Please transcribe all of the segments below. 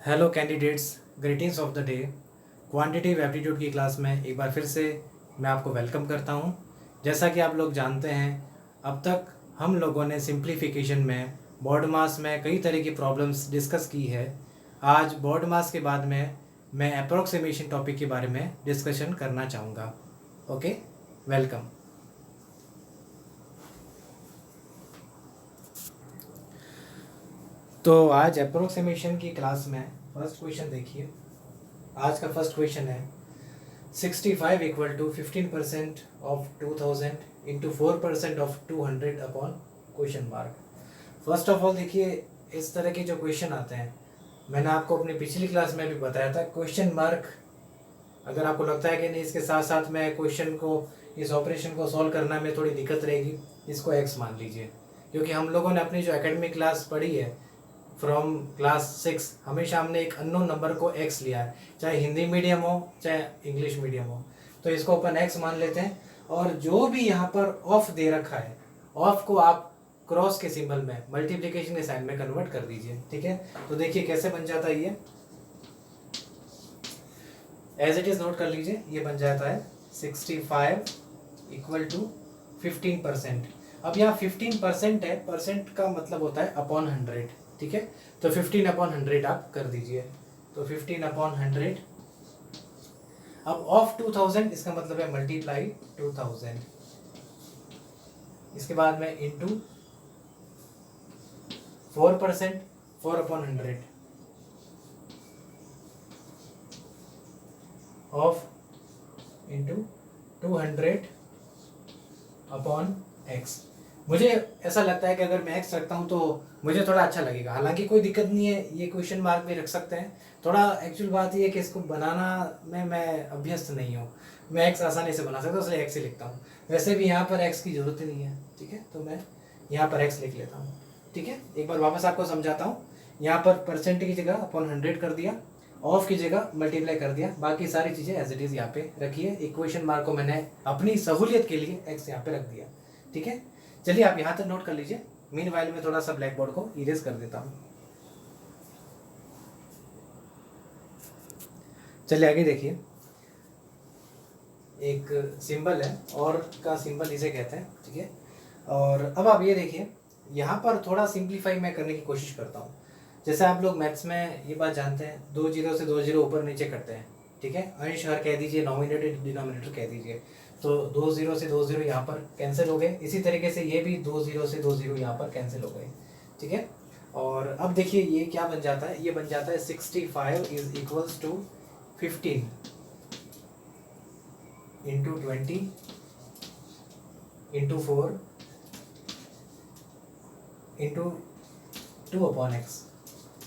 Hello candidates, greetings of the day. Quantitative aptitude की class में एक बार फिर से मैं आपको वेलकम करता हूं। जैसा कि आप लोग जानते हैं, अब तक हम लोगों ने सिंप्लीफिकेशन में बॉड मास में कई तरह की प्रॉब्लम्स डिस्कस की है। आज बॉड मास के बाद में मैं अप्रोक्सीमेशन टॉपिक के बारे में डिस्कशन करना चाहूँगा। Okay, welcome. तो आज अप्रोक्सीमेशन की क्लास में फर्स्ट क्वेश्चन देखिए। आज का फर्स्ट क्वेश्चन है 65 equal to 15% of 2000 into 4% of 200 upon question mark. First of all देखिए, इस तरह के जो क्वेश्चन आते हैं, मैंने आपको अपनी पिछली क्लास में भी बताया था, क्वेश्चन मार्क अगर आपको लगता है कि नहीं इसके साथ साथ में क्वेश्चन को, इस ऑपरेशन को सॉल्व करना में थोड़ी दिक्कत रहेगी, इसको एक्स मान लीजिए। क्योंकि हम लोगों ने अपनी जो एकेडमिक क्लास पढ़ी है फ्रॉम क्लास 6, हमेशा हमने एक अननोन नंबर को एक्स लिया है, चाहे हिंदी मीडियम हो चाहे इंग्लिश मीडियम हो। तो इसको अपन एक्स मान लेते हैं। और जो भी यहाँ पर ऑफ दे रखा है, ऑफ को आप क्रॉस के सिंबल में, मल्टीप्लिकेशन के साइन में कन्वर्ट कर दीजिए। ठीक है, तो देखिए कैसे बन जाता है ये, एज इट इज नोट कर लीजिए। ये बन जाता है 65 इक्वल टू 15%। अब यहाँ 15% है, परसेंट का मतलब होता है अपॉन 100। ठीक है, तो 15 अपॉन 100 आप कर दीजिए, तो 15 अपॉन 100। अब ऑफ 2000 इसका मतलब है मल्टीप्लाई 2000, इसके बाद में into 4%, 4 upon 100 of into 200 upon x. मुझे ऐसा लगता है कि अगर मैं एक्स रखता हूँ तो मुझे थोड़ा अच्छा लगेगा। हालांकि कोई दिक्कत नहीं है, ये क्वेश्चन मार्क भी रख सकते हैं। थोड़ा एक्चुअल बात ये है कि इसको बनाना में मैं अभ्यस्त नहीं हूँ, मैं एक्स आसानी से बना सकता हूँ, इसलिए एक्स ही लिखता हूँ। वैसे भी यहाँ पर एक्स की ज़रूरत ही नहीं है। ठीक है, तो मैं यहाँ पर एक्स लिख लेता हूँ। ठीक है, एक बार वापस आपको समझाता हूँ। यहाँ पर परसेंट की जगह अपॉन 100 कर दिया, ऑफ की जगह मल्टीप्लाई कर दिया, बाकी सारी चीज़ें एज इट इज़ यहाँ पे रखिए। इक्वेशन मार्क को मैंने अपनी सहूलियत के लिए एक्स यहाँ पे रख दिया। ठीक है, चलिए आप यहाँ तक नोट कर लीजिए। मीन वाइल में थोड़ा सा ब्लैक बोर्ड को इरेज कर देता हूँ। चलिए आगे देखिए, एक सिंबल है, और का सिंबल इसे कहते हैं। ठीक है, और अब आप ये देखिए, यहाँ पर थोड़ा सिंप्लीफाई मैं करने की कोशिश करता हूँ। जैसे आप लोग मैथ्स में ये बात जानते हैं, 2 जीरो से 2 जीरो ऊपर नीचे करते हैं। ठीक है, अंश हर कह दीजिए, नॉमिनेटर डिनोमिनेटर कह दीजिए। तो 2 जीरो से 2 जीरो यहाँ पर कैंसिल हो गए। इसी तरीके से ये भी 2 जीरो से 2 जीरो यहाँ पर कैंसिल हो गए। ठीक है, और अब देखिए ये क्या बन जाता है, ये बन जाता है 65 is equals to 15 into 20 into 4 into 2 upon X.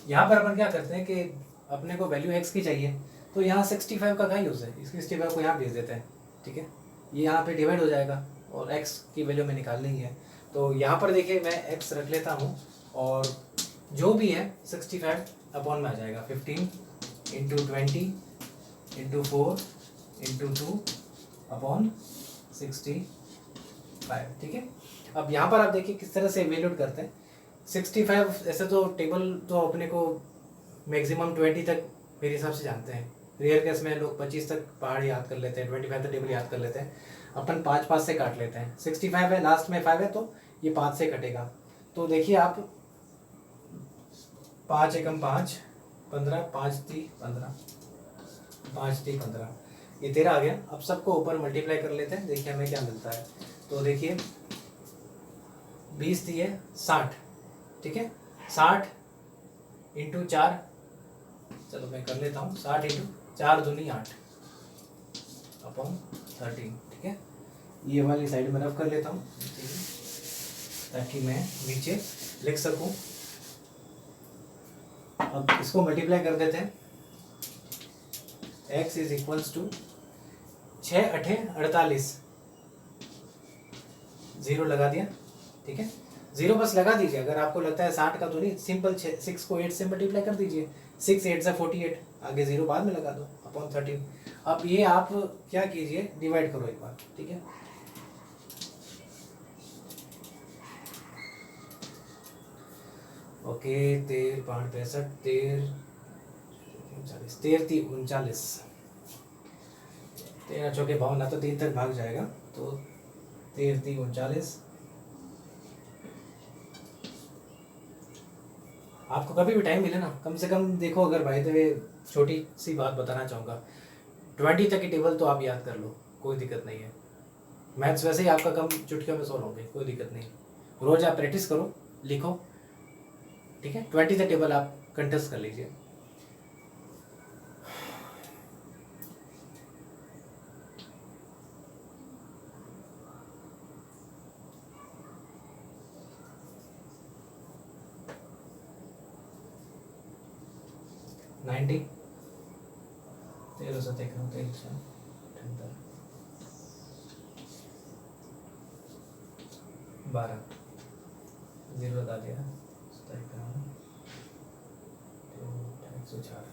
यहाँ पर अपन क्या करते हैं कि अपने को वैल्यू एक्स की चाहिए, तो यहाँ 65 का क्या यूज़ है, इस 65 को यहाँ भेज देते हैं। ठीक है, ये यहाँ पे डिवाइड हो जाएगा और एक्स की वैल्यू में निकालनी है। तो यहाँ पर देखिए मैं एक्स रख लेता हूँ, और जो भी है 65 अपॉन में आ जाएगा 15 इंटू 20 इंटू 4 इंटू 2 अपॉन 65। ठीक है, अब यहाँ पर आप देखिए किस तरह से इवेल्यूट करते हैं। 65 ऐसे तो टेबल तो अपने को मैक्सिमम 20 तक मेरे हिसाब से जानते हैं। रेयर केस में लोग 25 तक पहाड़ याद कर लेते हैं, 25 तक टेबल याद कर लेते हैं। अपन 5 से काट लेते हैं। 65 है, लास्ट में 5 है, तो ये 5 से कटेगा। तो देखिए आप 5 एकम 5, 15, 5 × 3 15, 5 × 3 15, ये 13 आ गया। अब सबको ऊपर मल्टीप्लाई कर लेते हैं, देखिए हमें क्या मिलता है। तो देखिए 20 दिए 60। ठीक है, 60 इंटू 4, चलो मैं कर लेता हूँ, 60 इंटू 4 दूनी 8 अपॉन 13। ठीक है, ये वाली साइड में रफ कर लेता हूँ ताकि मैं नीचे लिख सकूँ। अब इसको मल्टीप्लाई कर देते हैं। x is equals to 6 8 48, zero लगा दिया। ठीक है, जीरो बस लगा दीजिए। अगर आपको लगता है 60 का तो नहीं, सिंपल 6 को 8 से मल्टीप्लाई कर दीजिए। 6 8 से 48, आगे जीरो बाद में लगा दो अपॉन 13। अब ये आप क्या कीजिए, डिवाइड करो एक बार। ठीक है, ओके, 13 5 65, 13 39, 39, 13 चौके 52 ना तो 3 तक भाग जाएगा, तो 39. आपको कभी भी टाइम मिले ना, कम से कम देखो, अगर भाई तो छोटी सी बात बताना चाहूँगा, 20 तक की टेबल तो आप याद कर लो, कोई दिक्कत नहीं है। मैथ्स वैसे ही आपका कम चुटकियों में सॉल्व होंगे, कोई दिक्कत नहीं। रोज़ आप प्रैक्टिस करो, लिखो, ठीक है। 20 तक टेबल आप कंटेस्ट कर लीजिए। नाइन्टी, 13 सौ 12, 0 बता दिया, 104।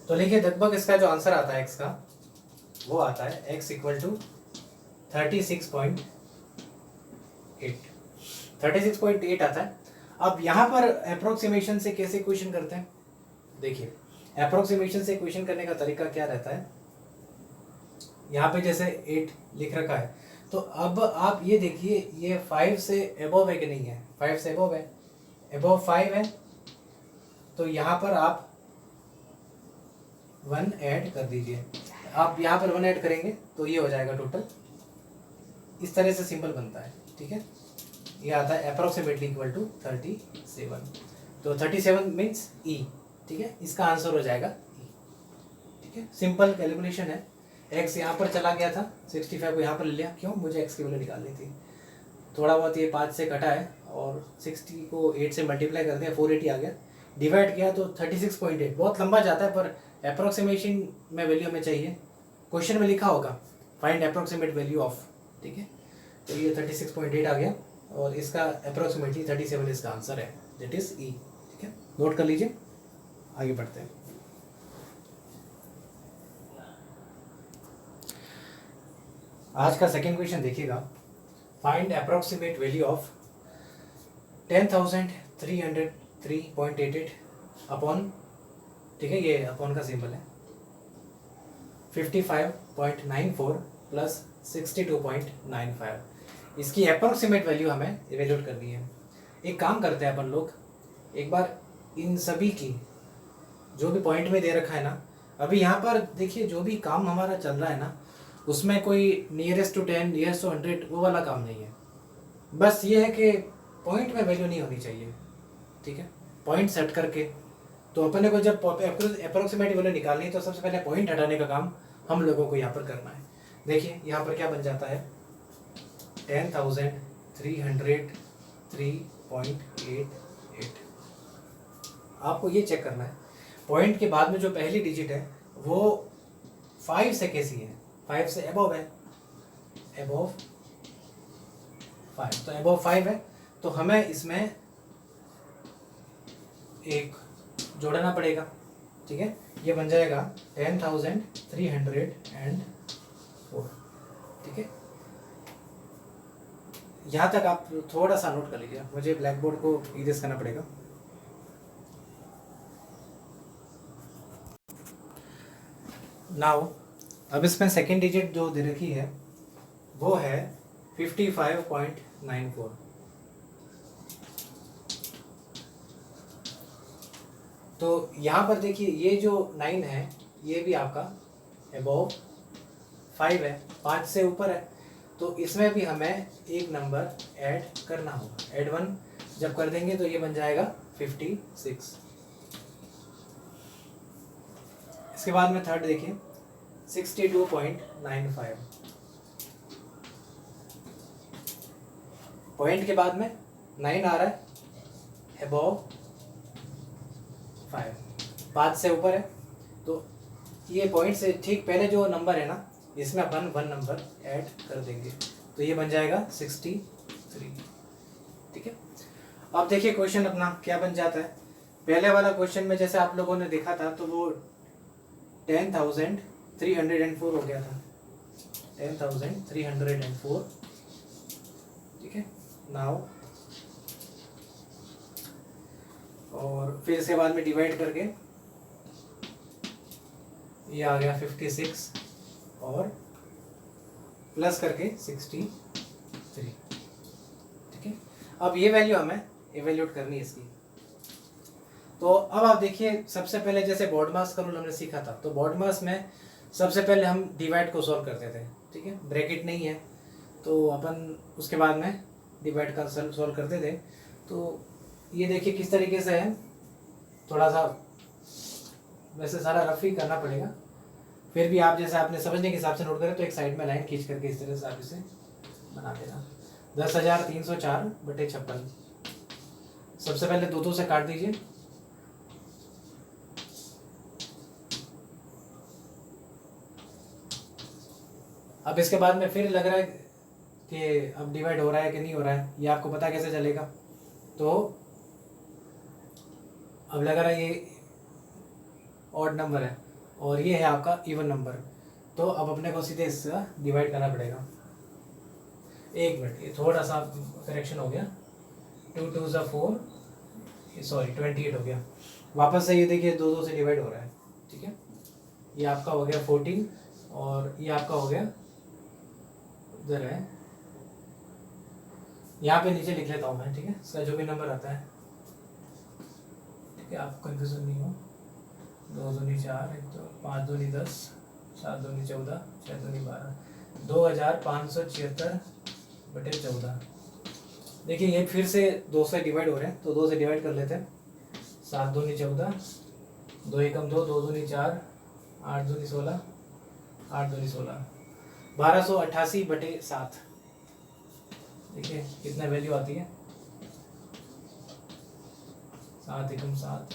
तो लिखिए लगभग इसका जो आंसर आता है एक्स का, वो आता है एक्स इक्वल टू 36.8, 36.8 आता है। अब यहाँ पर अप्रोक्सीमेशन से कैसे क्वेश्चन करते हैं, देखिए अप्रोक्सीमेशन से क्वेश्चन करने का तरीका क्या रहता है। यहाँ पे जैसे 8 लिख रखा है, तो अब आप ये देखिए, ये 5 से एबव है कि नहीं है, 5 से एबव है, एबव 5 है, तो यहाँ पर आप 1 ऐड कर दीजिए। आप यहाँ पर 1 ऐड करेंगे तो ये हो जाएगा टोटल, इस तरह से सिंपल बनता है, ठीक है। ये आता है अप्रोक्सीमेटली इक्वल टू 37, तो 37 मीन्स ई, ठीक है, इसका आंसर हो जाएगा ई, ठीक है। सिंपल कैलकुलेशन है। एक्स यहाँ पर चला गया था, 65 को यहाँ पर ले लिया, क्यों, मुझे एक्स की वैल्यू निकालनी थी। थोड़ा बहुत ये 5 से कटा है, और 60 को 8 से मल्टीप्लाई कर दिया, 480 आ गया, डिवाइड किया तो 36.8, बहुत लंबा जाता है, पर अप्रोक्सीमेशन में वैल्यू हमें चाहिए। क्वेश्चन में लिखा होगा फाइंड अप्रोक्सीमेट वैल्यू ऑफ, ठीक है, तो ये 36.8 आ गया, और इसका अप्रोक्सीमेटली 37 इसका आंसर है, दैट इज ई, ठीक है। नोट कर लीजिए, आगे बढ़ते हैं। आज का सेकेंड क्वेश्चन देखिएगा, find approximate value of 10,303.88 upon, ठीक है, ये अपॉन का सिंबल है, 55.94 प्लस 62.95। इसकी अप्रोक्सीमेट वैल्यू हमें इवेल्यूट करनी है। एक काम करते हैं अपन लोग, एक बार इन सभी की जो भी पॉइंट में दे रखा है ना, अभी यहाँ पर देखिए जो भी काम हमारा चल रहा है ना, उसमें कोई नियरेस्ट टू 10, नियरेस्ट टू 100 वो वाला काम नहीं है। बस ये है कि पॉइंट में वैल्यू नहीं होनी चाहिए, ठीक है। पॉइंट सेट करके, तो अपने को जब अप्रोक्सीमेट वैल्यू निकालनी है, तो सबसे पहले पॉइंट हटाने का काम हम लोगों को यहाँ पर करना है। देखिए यहाँ पर क्या बन जाता है, 10,303.88। आपको ये चेक करना है, पॉइंट के बाद में जो पहली डिजिट है वो 5 से कैसी है, 5 से अबव है, अबव 5, तो अबव 5 है, तो हमें इसमें एक जोड़ना पड़ेगा, ठीक है। ये बन जाएगा 10,304, ठीक है। यहाँ तक आप थोड़ा सा नोट कर लीजिए, मुझे ब्लैक बोर्ड को इरेज करना पड़ेगा। नाउ अब इसमें सेकेंड डिजिट जो दे रखी है वो है 55.94। तो यहाँ पर देखिए ये जो 9 है ये भी आपका अबव 5 है, 5 से ऊपर है, तो इसमें भी हमें एक नंबर ऐड करना होगा। ऐड 1 जब कर देंगे तो ये बन जाएगा 56। इसके बाद में थर्ड देखिए 62.95, पॉइंट के बाद में 9 आ रहा है, अबव 5, 5 से ऊपर है, तो ये पॉइंट से ठीक पहले जो नंबर है ना, इसमें अपन 1 नंबर ऐड कर देंगे, तो ये बन जाएगा 63, ठीक है। अब देखिए क्वेश्चन अपना क्या बन जाता है। पहले वाला क्वेश्चन में जैसे आप लोगों ने देखा था, तो वो 10,304 हो गया था, 10,304, ठीक है। नाउ और फिर इसके बाद में डिवाइड करके ये आ गया 56 और प्लस करके 63, ठीक है। अब ये वैल्यू हमें इवेल्यूट करनी है इसकी। तो अब आप देखिए, सबसे पहले जैसे बॉडमास का रूल हमने सीखा था, तो बॉडमास में सबसे पहले हम डिवाइड को सॉल्व करते थे, ठीक है। ब्रैकेट नहीं है तो अपन उसके बाद में डिवाइड का सॉल्व करते थे। तो ये देखिए किस तरीके से है, थोड़ा सा वैसे सारा रफ ही करना पड़ेगा, फिर भी आप जैसे आपने समझने के हिसाब से नोट करें तो एक साइड में लाइन खींच करके इस तरह से आप इसे बना देना। 10,304/56। सबसे पहले दो से काट दीजिए। अब इसके बाद में फिर लग रहा है कि अब डिवाइड हो रहा है कि नहीं हो रहा है, ये आपको पता कैसे चलेगा? तो अब लग रहा है ये ऑड नंबर है और ये है आपका इवन नंबर, तो अब अपने को सीधे इसका डिवाइड करना पड़ेगा। एक मिनट, ये थोड़ा सा करेक्शन हो गया, 2 2 ज़ा 4, सॉरी 28 हो गया। वापस से ये देखिए 2 से डिवाइड हो रहा है, ठीक है। ये आपका हो गया 14 और ये आपका हो गया इधर है, यहाँ पे नीचे लिख लेता हूँ मैं, ठीक है। इसका जो भी नंबर आता है, ठीक है, आपको कंफ्यूजन नहीं हो। 2 दूनी 4, 5 दूनी 10, 7 दूनी 14, 6 दूनी 12, 2576/14। देखिए ये फिर से 2 से डिवाइड हो रहे हैं, तो 2 से डिवाइड कर लेते हैं। 7 दूनी 14, 2 एकम 2, 2 दूनी 4, 8 दूनी 16, 8 दूनी 16, 1288/7। देखिए कितना वैल्यू आती है, 7 एकम 7,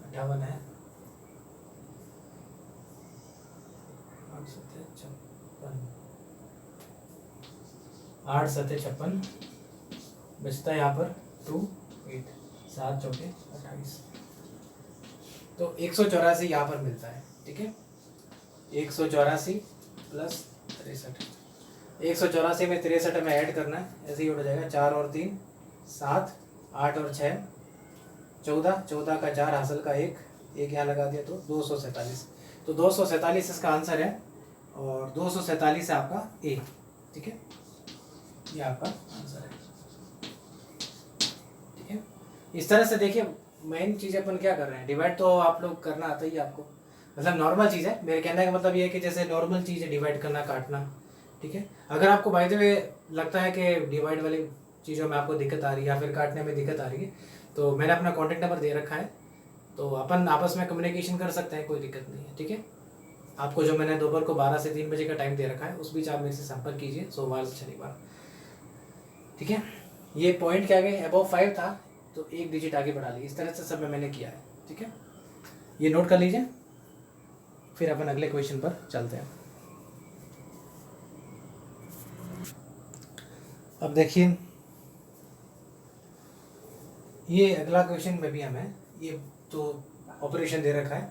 58 है, 8 7 56, 8 7 56, बचता है यहाँ पर 2 8, 7 चौके 28, तो 184 यहाँ पर मिलता है, ठीक है। 184 प्लस 63, 184 में 63 में ऐड करना है, ऐसे ही हो जाएगा। 4 और 3 7, 8 और 6 14, 14 का 4 हासिल का 1 यहाँ लगा दिया तो 247। तो 247 इसका आंसर है और 247 है आपका ए, ठीक है। ये आपका आंसर है, ठीक है। इस तरह से देखिए मेन चीज़ अपन क्या कर रहे हैं, डिवाइड तो आप लोग करना आता ही है आपको, मतलब नॉर्मल चीज़ है। मेरे कहने का मतलब ये है कि जैसे नॉर्मल चीज़ है डिवाइड करना, काटना, ठीक है। अगर आपको बाय द वे लगता है कि डिवाइड वाली चीज़ों में आपको दिक्कत आ रही है या फिर काटने में दिक्कत आ रही है, तो मैंने अपना कॉन्टैक्ट नंबर दे रखा है, तो अपन आपस में कम्युनिकेशन कर सकते हैं, कोई दिक्कत नहीं है, ठीक है। आपको जो मैंने दोपहर को 12 से 3 बजे का टाइम दे रखा है, उस बीच आप मेरे से संपर्क कीजिए, सोमवार से शनिवार, ठीक है। ये पॉइंट क्या गए, अबव 5 था तो 1 डिजिट आगे बढ़ा ली, इस तरह से सब मैंने किया है, ठीक है। ये नोट कर लीजिए, फिर अपन अगले क्वेश्चन पर चलते हैं। अब देखिए ये अगला क्वेश्चन में भी हमें ये तो ऑपरेशन दे रखा है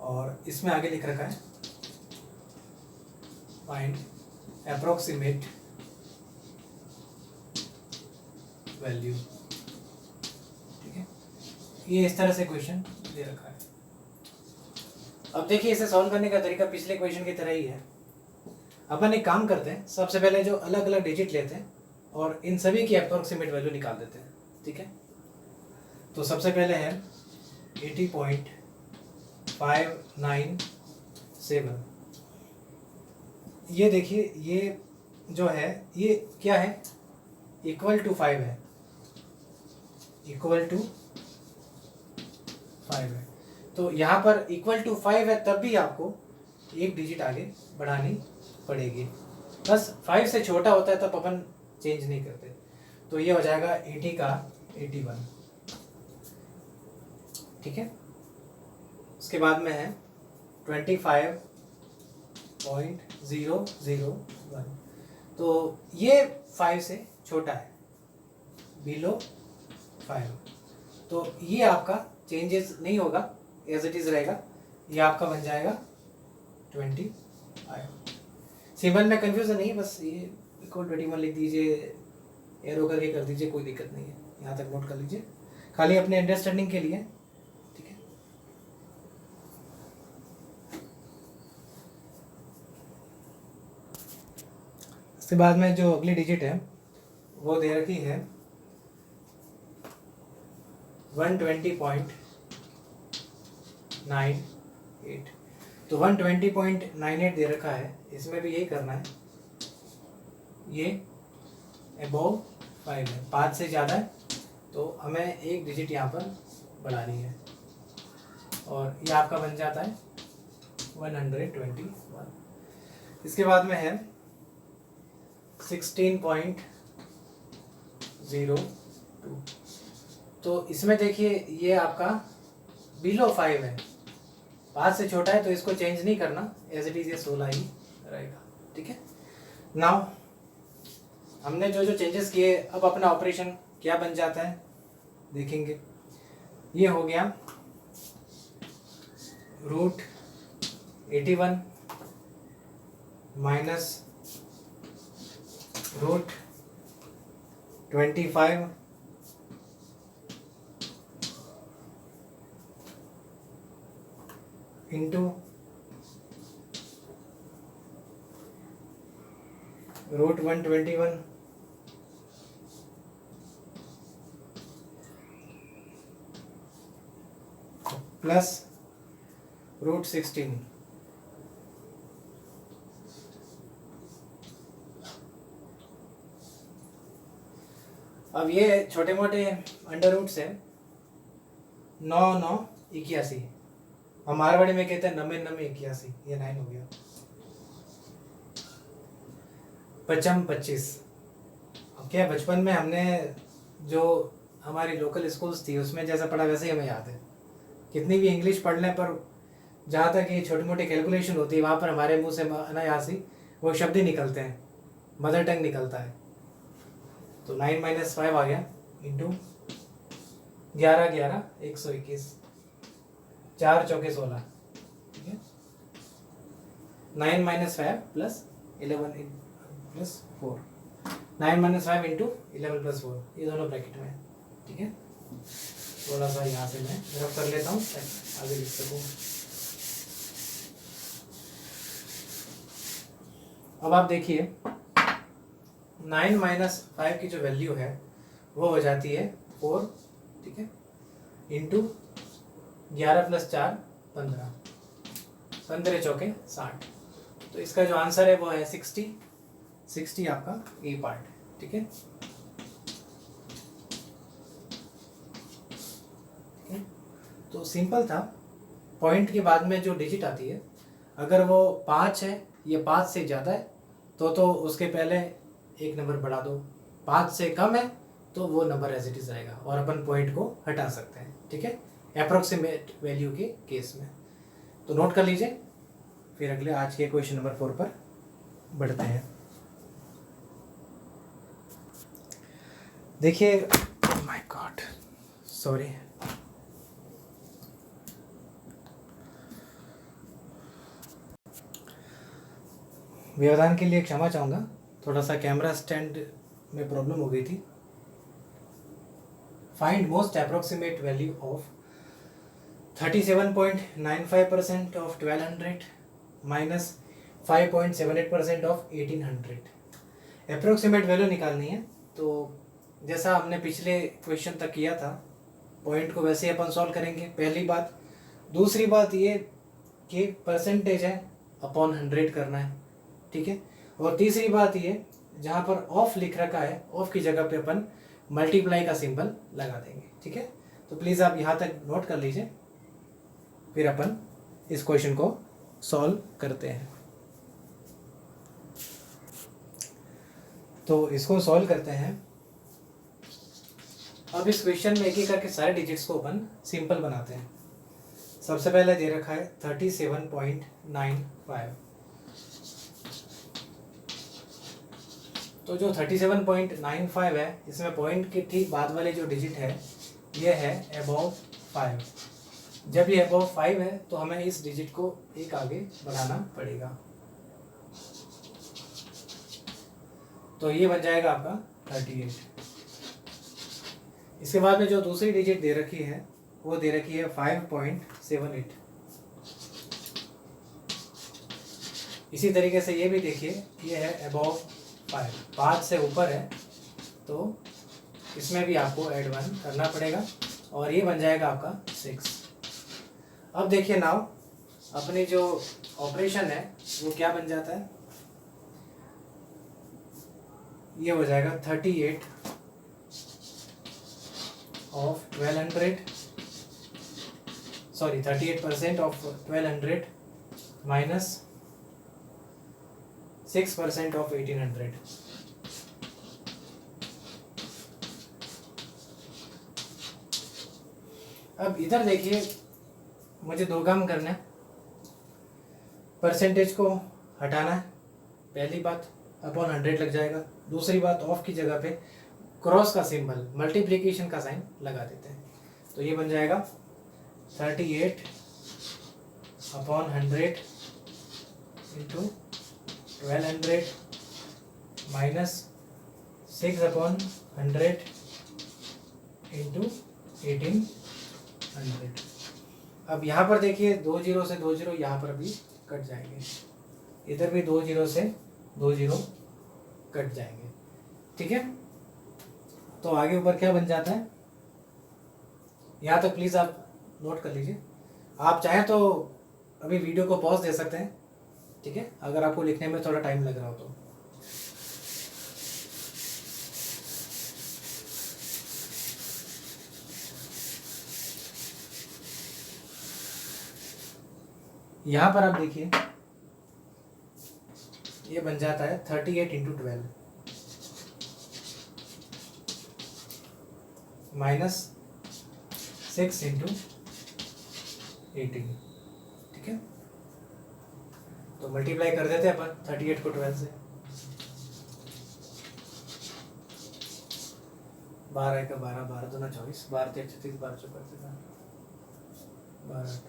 और इसमें आगे लिख रखा है फाइंड अप्रोक्सीमेट वैल्यू, ठीक है। ये इस तरह से क्वेश्चन दे रखा है। अब देखिए इसे सॉल्व करने का तरीका पिछले क्वेश्चन की तरह ही है। अपन एक काम करते हैं, सबसे पहले जो अलग अलग डिजिट लेते हैं और इन सभी की अप्रोक्सीमेट वैल्यू निकाल देते हैं, ठीक है। तो सबसे पहले है 80.597। ये देखिए ये जो है ये क्या है, इक्वल टू 5 है, इक्वल टू 5 है। तो यहाँ पर इक्वल टू 5 है, तब भी आपको एक डिजिट आगे बढ़ानी पड़ेगी। बस 5 से छोटा होता है तब अपन चेंज नहीं करते। तो ये हो जाएगा 80 का 81, ठीक है। उसके बाद में है 25.001। तो ये 5 से छोटा है, बिलो 5, तो ये आपका चेंजेस नहीं होगा, एज इट इज रहेगा। ये आपका बन जाएगा 25। सिंबल में कंफ्यूजन नहीं है, बस ये इक्वल 21 लिख दीजिए, एरो करके कर दीजिए, कोई दिक्कत नहीं है। यहाँ तक नोट कर लीजिए, खाली अपने अंडरस्टैंडिंग के लिए, ठीक है। उसके बाद में जो अगली डिजिट है वो दे रखी है 120.98। तो 120.98 दे रखा है, इसमें भी यही करना है, ये अबोव 5 है, 5 से ज़्यादा है तो हमें एक डिजिट यहाँ पर बढ़ानी है और ये आपका बन जाता है 121। इसके बाद में है 16.02। तो इसमें देखिए ये आपका बिलो 5 है, 5 से छोटा है तो इसको चेंज नहीं करना, एज इट इज ये 16 ही रहेगा। ठीक है, नाउ हमने जो जो चेंजेस किए, अब अपना ऑपरेशन क्या बन जाता है देखेंगे। ये हो गया √81 माइनस √25 इंटू √121 प्लस √16। अब ये छोटे मोटे अंडर रूट्स है, 9 9 81, हम मारवाड़ी में कहते हैं 9 9 81, ये 9 हो गया। 55 25। अब क्या बचपन में हमने जो हमारी लोकल स्कूल्स थी उसमें जैसा पढ़ा वैसे ही हमें याद है, कितनी भी इंग्लिश पढ़ने पर जहाँ तक ये छोटी मोटी कैलकुलेशन होती है वहाँ पर हमारे मुंह से अनायासी वो शब्द ही निकलते हैं, मदर टंग निकलता है। तो 9 - 5 आ गया इंटू 11 11 121, 4 चौके 16। ठीक है, 9 - 5 प्लस 11 प्लस 4, 9 - 5 इंटू 11 प्लस 4, ये दोनों ब्रैकेट में। ठीक है, थोड़ा सा यहाँ से मैं रफ कर लेता हूँ आगे लिख सकूँ। अब आप देखिए 9 - 5 की जो वैल्यू है वो हो जाती है 4। ठीक है, इंटू 11 प्लस 4 15, 15 चौके 60। तो इसका जो आंसर है वो है 60 आपका ए पार्ट। ठीक है, तो सिंपल था। पॉइंट के बाद में जो डिजिट आती है अगर वो 5 है, ये 5 से ज़्यादा है तो उसके पहले एक नंबर बढ़ा दो, 5 से कम है तो वो नंबर एज इट इज रहेगा और अपन पॉइंट को हटा सकते हैं। ठीक है, अप्रोक्सीमेट वैल्यू के केस में। तो नोट कर लीजिए, फिर अगले आज के क्वेश्चन नंबर 4 पर बढ़ते हैं। देखिए, माय गॉड, सॉरी, व्यवधान के लिए क्षमा चाहूँगा, थोड़ा सा कैमरा स्टैंड में प्रॉब्लम हो गई थी। Find most approximate value of 37.95% of 1200 minus 5.78% of 1800। Approximate value निकालनी है। तो जैसा हमने पिछले क्वेश्चन तक किया था, पॉइंट को वैसे ही अपन सॉल्व करेंगे, पहली बात। दूसरी बात ये कि परसेंटेज है अपॉन 100 करना है। ठीक है, और तीसरी बात ये, जहाँ पर ऑफ लिख रखा है ऑफ की जगह पे अपन मल्टीप्लाई का सिंबल लगा देंगे। ठीक है, तो प्लीज़ आप यहाँ तक नोट कर लीजिए, फिर अपन इस क्वेश्चन को सॉल्व करते हैं। तो इसको सॉल्व करते हैं। अब इस क्वेश्चन में एक एक करके सारे डिजिट्स को अपन सिंपल बनाते हैं। सबसे पहले दे रखा है 37.95। तो जो 37.95 है, इसमें पॉइंट के ठीक बाद वाले जो डिजिट है ये है अबव 5। जब ये अबव 5 है तो हमें इस डिजिट को एक आगे बढ़ाना पड़ेगा, तो ये बन जाएगा आपका 38। इसके बाद में जो दूसरी डिजिट दे रखी है वो दे रखी है 5.78। इसी तरीके से ये भी देखिए, ये है अबव 5 से ऊपर है तो इसमें भी आपको ऐड 1 करना पड़ेगा और ये बन जाएगा आपका 6। अब देखिए नाउ अपनी जो ऑपरेशन है वो क्या बन जाता है, ये हो जाएगा 38 of 1200, sorry 38% of 1200 minus 6% of 1800। अब इधर देखिए मुझे दो काम करना है, परसेंटेज को हटाना है, पहली बात अपॉन 100 लग जाएगा, दूसरी बात ऑफ की जगह पे क्रॉस का सिंबल मल्टीप्लिकेशन का साइन लगा देते हैं, तो ये बन जाएगा 38 upon 100 into 1200 minus 6 upon 100 into 1800। अब यहाँ पर देखिए 2 0 से 2 0 यहाँ पर भी कट जाएंगे, इधर भी 2 0 से 2 0 कट जाएंगे, ठीक है। तो आगे ऊपर क्या बन जाता है, यहाँ तक प्लीज़ आप नोट कर लीजिए। आप चाहें तो अभी वीडियो को पॉज दे सकते हैं, ठीक है, अगर आपको लिखने में थोड़ा टाइम लग रहा हो तो। यहाँ पर आप देखिए ये बन जाता है 38 इंटू 12 माइनस 6 इंटू 18, ठीक है। तो मल्टीप्लाई कर देते हैं अपन 38 को 12 से, 12 का 12, 12 दूना 24, 12 3 36, 12 चौका 12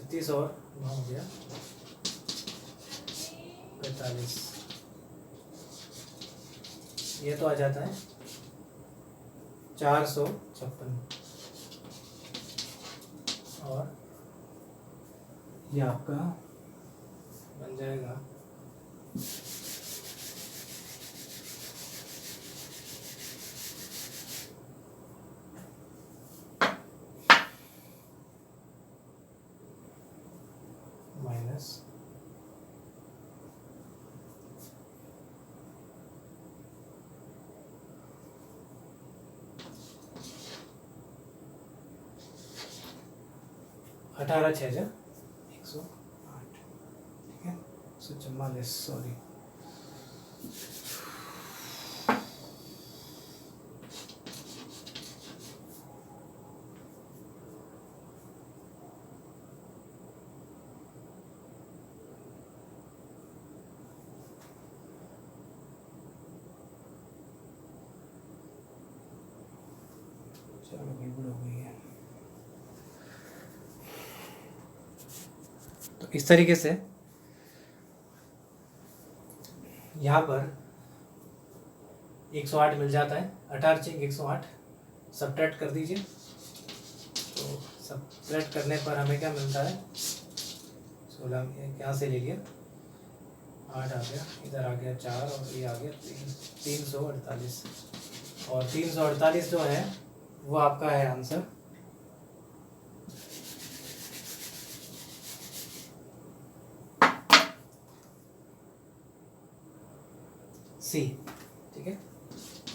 36 और 9 हो गया 45, ये तो आ जाता है 456 और ये आपका बन जाएगा माइनस 18 6 108, ठीक है, 144, सॉरी। चलो गड़बड़ हो गई है। तो इस तरीके से यहाँ पर 108 मिल जाता है, 18 चिंग 108 सब्ट्रैक्ट कर दीजिए, तो सब्ट्रैक्ट करने पर हमें क्या मिलता है, 16 यहाँ से ले लिया 8 आ गया, इधर आ गया 4 और ये आ गया 348, और 348 जो है वो आपका है आंसर सी, ठीक है,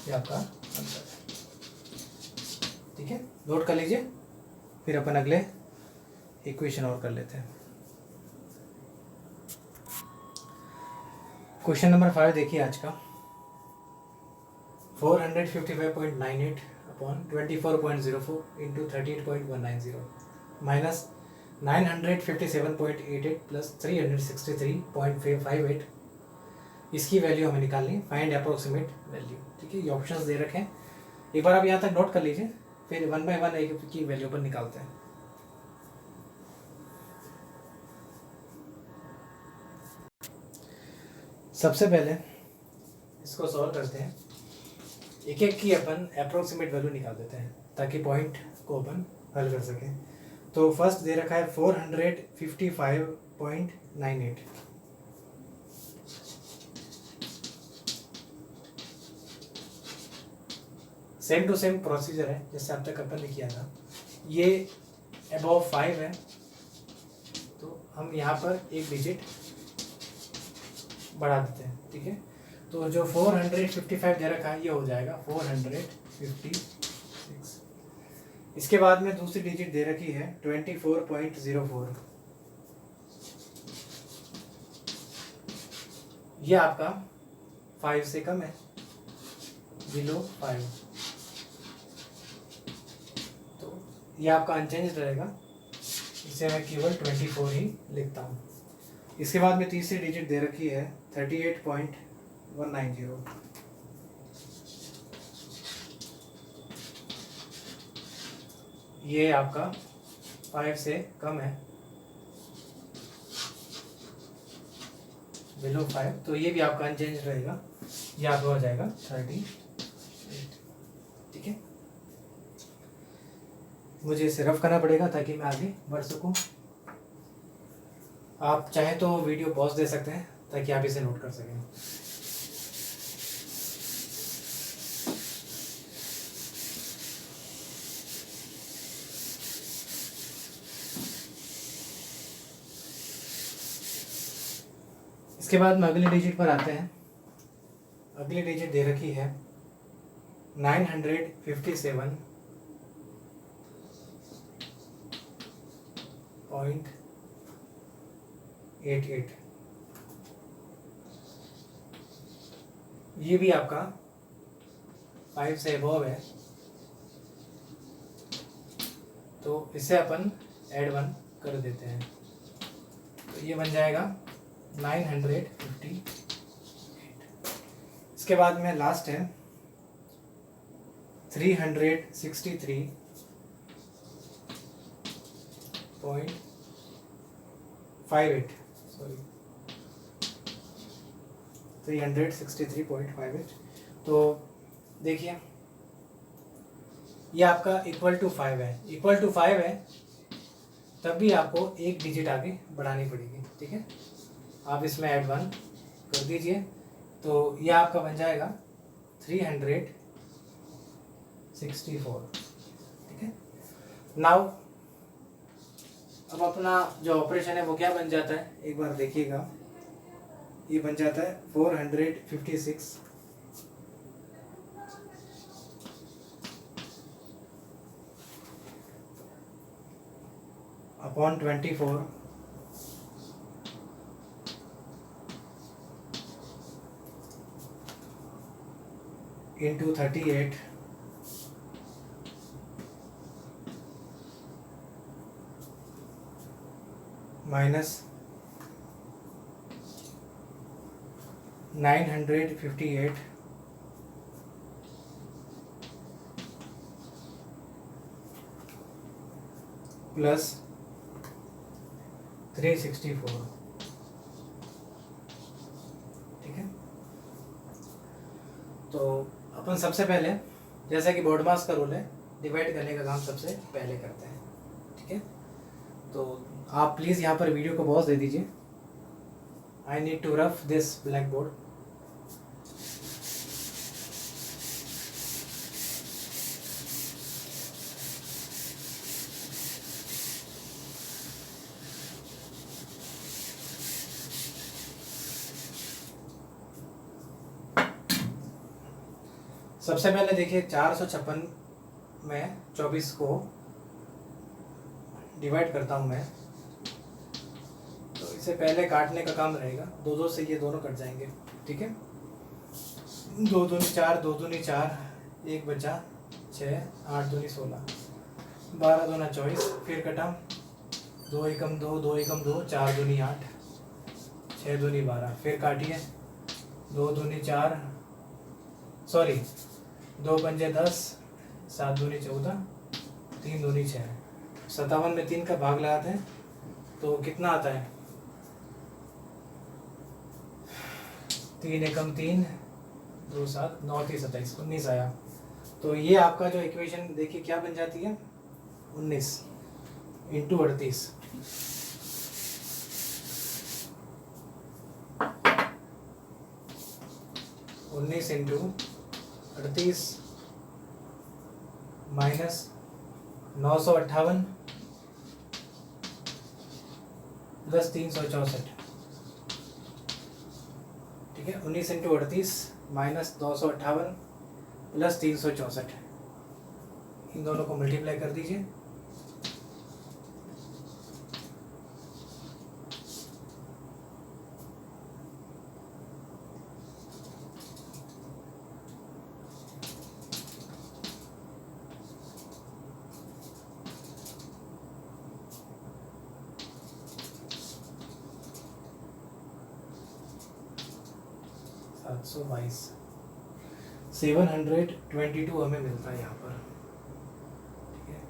ये आपका आंसर है, ठीक है, नोट कर लीजिए। फिर अपन अगले इक्वेशन और कर लेते हैं। क्वेश्चन नंबर 5 देखिए आज का, 455.98 अपॉन 24.04 इंटू 38.190 माइनस 957.88 प्लस 363.58, इसकी वैल्यू हमें निकालनी है, फाइंड अप्रोक्सीमेट वैल्यू, ठीक है। ये ऑप्शंस दे रखे हैं, एक बार आप यहाँ तक नोट कर लीजिए, फिर 1 बाय 1 एक की वैल्यू पर निकालते हैं। सबसे पहले इसको सॉल्व करते हैं, एक एक की अपन अप्रोक्सीमेट वैल्यू निकाल देते हैं ताकि पॉइंट को अपन हल कर सकें। तो फर्स्ट दे रखा है 455.98, सेम टू सेम प्रोसीजर है जैसे अब तक अपन ने किया था। ये अबव 5 है तो हम यहाँ पर एक डिजिट बढ़ा देते हैं, ठीक है। तो जो 455 दे रखा है ये हो जाएगा 456। इसके बाद में दूसरी डिजिट दे रखी है 24.04, ये आपका 5 से कम है, बिलो 5, तो ये आपका अनचेंज रहेगा, इसे मैं केवल 24 ही लिखता हूँ। इसके बाद में तीसरी डिजिट दे रखी है 38.190, ये आपका 5 से कम है, बिलो 5, तो ये भी आपका अनचेंज रहेगा, ये आपका हो जाएगा 38, ठीक है। मुझे इसे रफ करना पड़ेगा ताकि मैं आगे बढ़ सकूं। आप चाहें तो वीडियो पॉज दे सकते हैं ताकि आप इसे नोट कर सकें। इसके बाद में अगली डिजिट पर आते हैं। अगली डिजिट दे रखी है 957.88, ये भी आपका 5 से अबव है, तो इसे अपन ऐड 1 कर देते हैं, तो ये बन जाएगा 958। इसके बाद में लास्ट है 363.58, सॉरी 363.58। तो देखिए ये आपका इक्वल टू 5 है, इक्वल टू 5 है तब भी आपको एक डिजिट आगे बढ़ानी पड़ेगी, ठीक है। आप इसमें ऐड 1 कर दीजिए, तो यह आपका बन जाएगा 364, ठीक है। नाउ अब अपना जो ऑपरेशन है वो क्या बन जाता है, एक बार देखिएगा। ये बन जाता है 456 अपॉन 24 इंटू 38 माइनस 958 प्लस 364, ठीक है। तो अपन सबसे पहले जैसा कि बोर्डमास का रूल है, डिवाइड करने का काम सबसे पहले करते हैं, ठीक है। तो आप प्लीज़ यहाँ पर वीडियो को पॉज दे दीजिए। I need to rough this black board. सबसे पहले देखिए 456 में 24 को डिवाइड करता हूँ मैं, तो इसे पहले काटने का काम रहेगा, 2 से ये दोनों कट जाएंगे, ठीक है। 2 दूनी 4, 2 दूनी 4, 1 बचा 6, 8 दूनी 16, 12 दूना 24, फिर कटा 2 एकम 2, 2 एकम 2, 4 दूनी 8, 6 दूनी 12, फिर काटिए 2 दूनी 4, सॉरी 2 पंजे 10, 7 दूनी 14, 3 दूनी 6, 57 में 3 का भाग लगाते हैं तो कितना आता है, 3 एकम 3, 2 7, 9 3 27, 19 आया। तो ये आपका जो इक्वेशन देखिए क्या बन जाती है, 19 इंटू 38, इंटू 38 माइनस 958 प्लस 364, ठीक है। 19 इंटू 38 माइनस 958 प्लस 364, इन दोनों को मल्टीप्लाई कर दीजिए। सात सौ 722 हमें मिलता है यहाँ पर, ठीक है।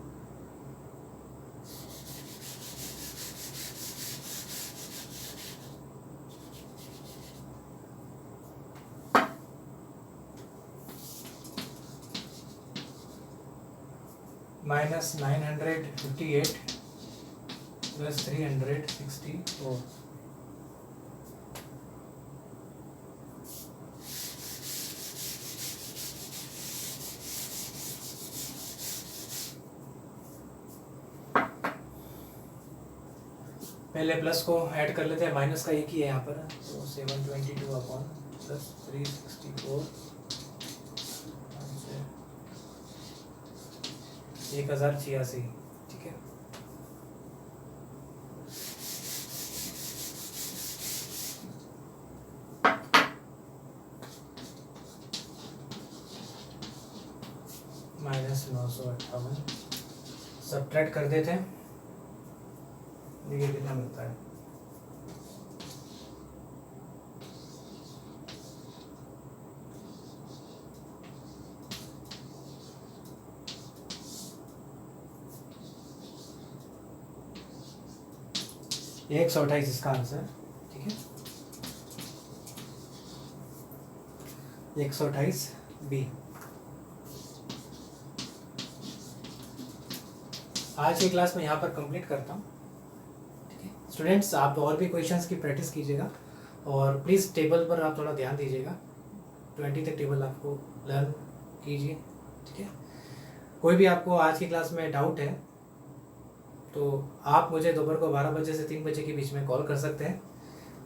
माइनस 958 प्लस 364, पहले प्लस को ऐड कर लेते हैं, माइनस का एक ही है यहाँ पर, तो 722 अपॉन प्लस 364 1086, ठीक है। माइनस 958 सब्ट्रैक्ट कर देते हैं, देखिए कितना मिलता है। एक 128 इसका आंसर, ठीक है। 128 बी। आज की क्लास में यहाँ पर कंप्लीट करता हूँ, ठीक है। स्टूडेंट्स, आप और भी क्वेश्चंस की प्रैक्टिस कीजिएगा और प्लीज़ टेबल पर आप थोड़ा ध्यान दीजिएगा। 20 तक टेबल आपको लर्न कीजिए, ठीक है। कोई भी आपको आज की क्लास में डाउट है तो आप मुझे दोपहर को 12 बजे से 3 बजे के बीच में कॉल कर सकते हैं।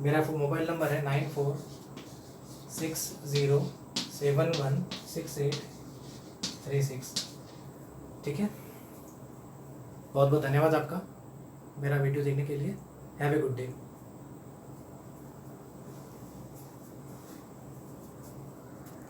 मेरा मोबाइल नंबर है 9460716836, ठीक है। बहुत बहुत धन्यवाद आपका मेरा वीडियो देखने के लिए। Have a good day.